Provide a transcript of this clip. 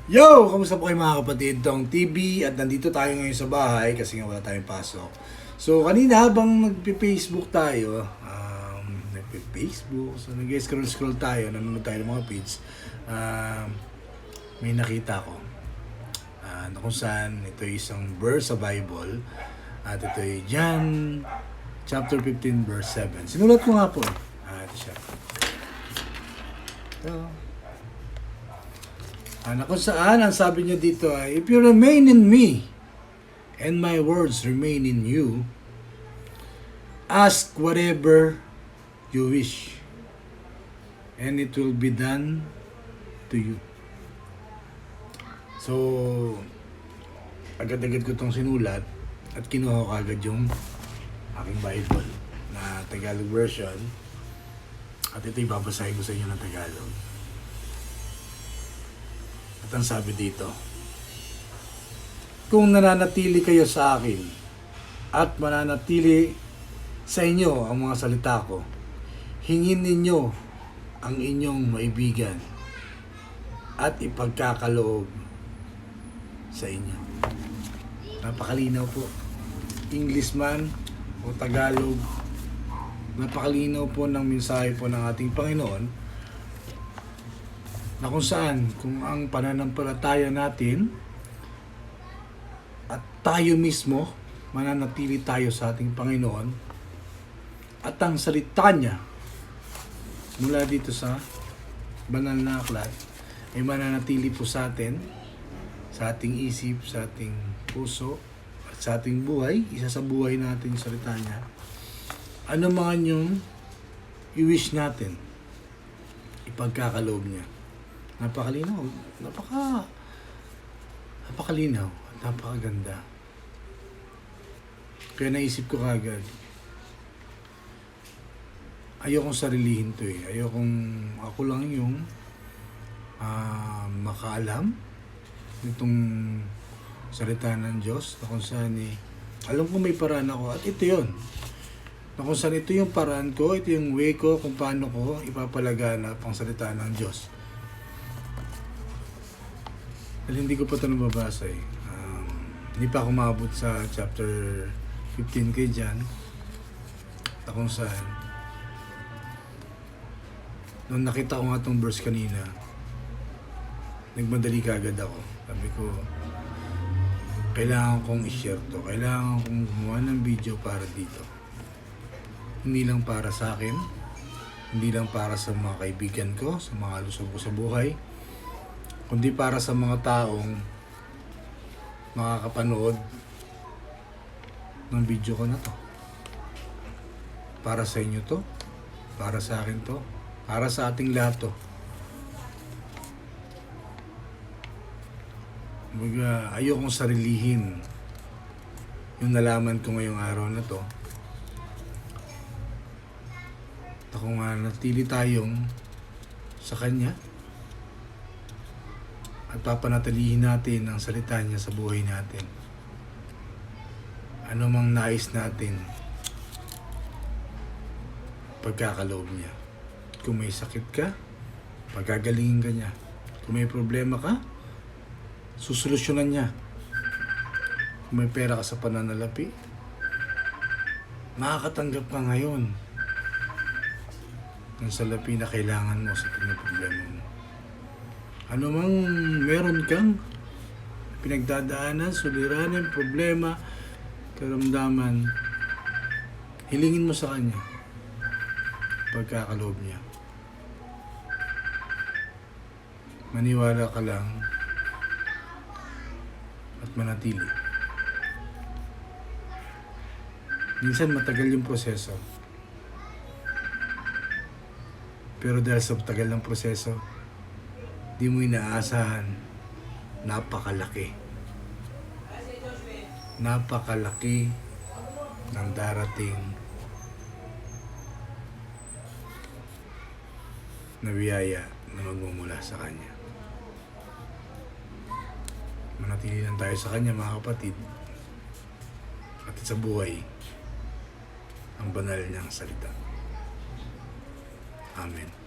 Yo! Kamusta po kayo mga kapatid? Dong TV at nandito tayo ngayon sa bahay kasi nga wala tayong pasok. So kanina habang nagpe-Facebook tayo, so nag-scroll tayo, nanonood tayo ng mga page, may nakita ko na kung saan ito ay isang verse sa Bible at ito ay John chapter 15 verse 7. Sinulat ko nga po. Ito siya. Ito. Na kung saan, ang sabi niya dito ay, if you remain in me, and my words remain in you, ask whatever you wish, and it will be done to you. So, agad-agad ko itong sinulat, at kinuha ko agad yung aking Bible na Tagalog version, at ito ibabasahin ko sa inyo ng Tagalog. At ang sabi dito, kung nananatili kayo sa akin at mananatili sa inyo ang mga salita ko, hingin ninyo ang inyong maibigan at ipagkakaloob sa inyo. Napakalinaw po. English man o Tagalog, napakalinaw po ng mensahe po ng ating Panginoon na kung saan, kung ang pananampalataya natin at tayo mismo, mananatili tayo sa ating Panginoon at ang salita niya mula dito sa banal na aklat ay mananatili po sa atin, sa ating isip, sa ating puso at sa ating buhay. Isa sa buhay natin yung salita niya. Ano mga yung i-wish natin, ipagkakaloob niya. Napakalinaw, napakalinaw, at napakaganda. Kaya naisip ko kagad, ayokong sarilihin to eh. Ayokong ako lang yung makaalam nitong salita ng Diyos na kung saan alam ko may paraan ako at ito yun. Na kung saan ito yung paraan ko, ito yung way ko kung paano ko ipapalaganap ang salita ng Diyos. Dahil hindi ko pa ito nababasa eh. Hindi pa ako maabot sa chapter 15 kay John. Na kung saan, nung nakita ko nga itong verse kanina, nagmadali kagad ako. Sabi ko, kailangan kong i-share to. Kailangan kong gumawa ng video para dito. Hindi lang para sa akin, hindi lang para sa mga kaibigan ko, sa mga lusog ko sa buhay, kundi para sa mga taong makakapanood ng video ko na to. Para sa inyo to, para sa akin to, para sa ating lahat to. Ayokong sarilihin yung nalaman ko ngayong araw na to. At kung natili tayong sa Kanya, at papanatilihin natin ang salita niya sa buhay natin. Ano mang nais natin, pagkakaloob niya. Kung may sakit ka, pagagalingin ka niya. Kung may problema ka, susolusyonan niya. Kung may pera ka sa pananalapi, makakatanggap ka ngayon ng salapi na kailangan mo sa problema mo. Ano mang meron kang pinagdadaanan, suliranin, problema, karamdaman, hilingin mo sa Kanya pagkakaloob niya. Maniwala ka lang at manatili. Minsan matagal yung proseso. Pero dahil sa tagal ng proseso, di mo inaasahan, napakalaki ng darating na biyaya na magmumula sa Kanya. Manatili lang tayo sa Kanya mga kapatid at sa buhay ang banal niyang salita. Amen.